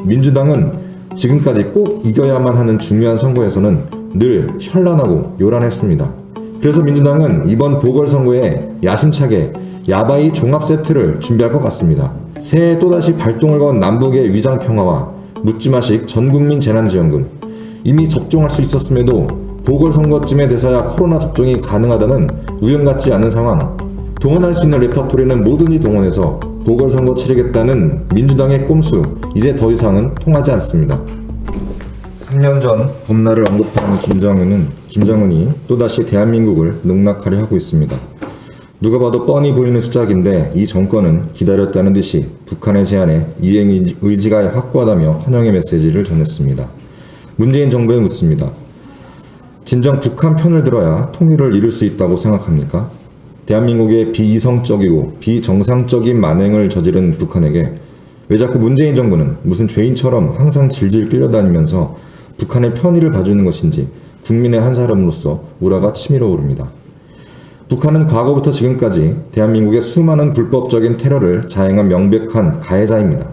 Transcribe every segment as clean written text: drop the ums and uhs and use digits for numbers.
민주당은 지금까지 꼭 이겨야만 하는 중요한 선거에서는 늘 현란하고 요란했습니다. 그래서 민주당은 이번 보궐선거에 야심차게 야바이 종합 세트를 준비할 것 같습니다. 새해 또다시 발동을 건 남북의 위장평화와 묻지마식 전국민 재난지원금, 이미 접종할 수 있었음에도 보궐선거쯤에 돼서야 코로나 접종이 가능하다는 우연 같지 않은 상황, 동원할 수 있는 레퍼토리는 뭐든지 동원해서 보궐선거 치르겠다는 민주당의 꼼수, 이제 더 이상은 통하지 않습니다. 3년 전 봄날을 언급하는 김정은이 또다시 대한민국을 농락하려 하고 있습니다. 누가 봐도 뻔히 보이는 수작인데 이 정권은 기다렸다는 듯이 북한의 제안에 이행 의지가 확고하다며 환영의 메시지를 전했습니다. 문재인 정부에 묻습니다. 진정 북한 편을 들어야 통일을 이룰 수 있다고 생각합니까? 대한민국의 비이성적이고 비정상적인 만행을 저지른 북한에게 왜 자꾸 문재인 정부는 무슨 죄인처럼 항상 질질 끌려다니면서 북한의 편의를 봐주는 것인지 국민의 한 사람으로서 우라가 치밀어 오릅니다. 북한은 과거부터 지금까지 대한민국의 수많은 불법적인 테러를 자행한 명백한 가해자입니다.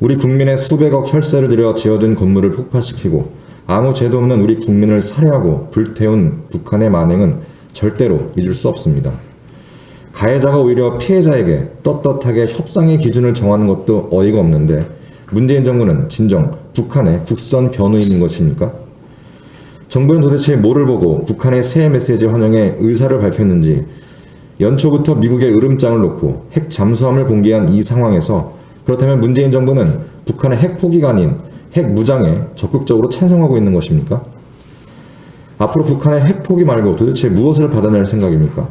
우리 국민의 수백억 혈세를 들여 지어진 건물을 폭파시키고 아무 죄도 없는 우리 국민을 살해하고 불태운 북한의 만행은 절대로 잊을 수 없습니다. 가해자가 오히려 피해자에게 떳떳하게 협상의 기준을 정하는 것도 어이가 없는데 문재인 정부는 진정 북한의 국선 변호인인 것입니까? 정부는 도대체 뭐를 보고 북한의 새해 메시지 환영에 의사를 밝혔는지, 연초부터 미국의 으름장을 놓고 핵 잠수함을 공개한 이 상황에서 그렇다면 문재인 정부는 북한의 핵 포기가 아닌 핵 무장에 적극적으로 찬성하고 있는 것입니까? 앞으로 북한의 핵 포기 말고 도대체 무엇을 받아낼 생각입니까?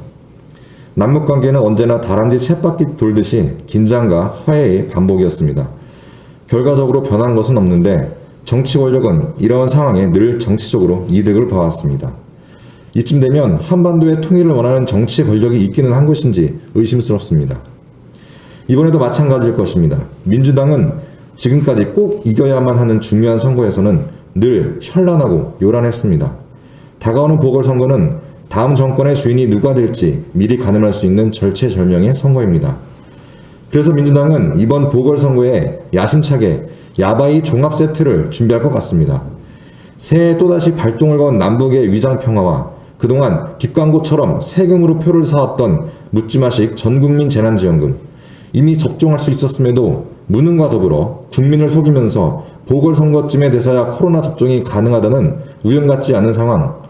남북관계는 언제나 다람쥐 쳇바퀴 돌듯이 긴장과 화해의 반복이었습니다. 결과적으로 변한 것은 없는데 정치 권력은 이러한 상황에 늘 정치적으로 이득을 봐왔습니다. 이쯤 되면 한반도의 통일을 원하는 정치 권력이 있기는 한 것인지 의심스럽습니다. 이번에도 마찬가지일 것입니다. 민주당은 지금까지 꼭 이겨야만 하는 중요한 선거에서는 늘 현란하고 요란했습니다. 다가오는 보궐선거는 다음 정권의 주인이 누가 될지 미리 가늠할 수 있는 절체절명의 선거입니다. 그래서 민주당은 이번 보궐선거에 야심차게 야바이 종합 세트를 준비할 것 같습니다. 새해 또다시 발동을 건 남북의 위장평화와 그동안 뒷광고처럼 세금으로 표를 사왔던 묻지마식 전국민 재난지원금, 이미 접종할 수 있었음에도 무능과 더불어 국민을 속이면서 보궐선거쯤에 돼서야 코로나 접종이 가능하다는 우연 같지 않은 상황,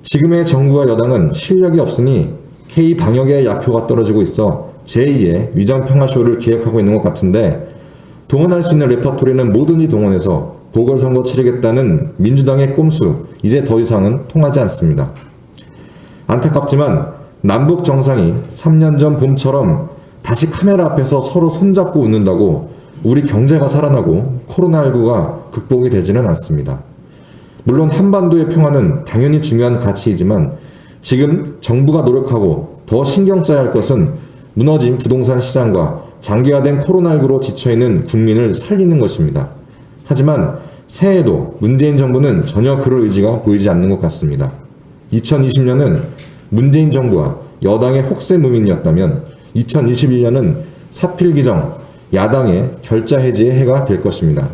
지금의 정부와 여당은 실력이 없으니 K방역의 약효가 떨어지고 있어 제2의 위장평화쇼를 기획하고 있는 것 같은데, 동원할 수 있는 레퍼토리는 뭐든지 동원해서 보궐선거 치르겠다는 민주당의 꼼수, 이제 더 이상은 통하지 않습니다. 안타깝지만 남북 정상이 3년 전 봄처럼 다시 카메라 앞에서 서로 손잡고 웃는다고 우리 경제가 살아나고 코로나19가 극복이 되지는 않습니다. 물론 한반도의 평화는 당연히 중요한 가치이지만 지금 정부가 노력하고 더 신경 써야 할 것은 무너진 부동산 시장과 장기화된 코로나19로 지쳐있는 국민을 살리는 것입니다. 하지만 새해에도 문재인 정부는 전혀 그럴 의지가 보이지 않는 것 같습니다. 2020년은 문재인 정부와 여당의 혹세무민이었다면 2021년은 사필기정, 야당의 결자해지의 해가 될 것입니다.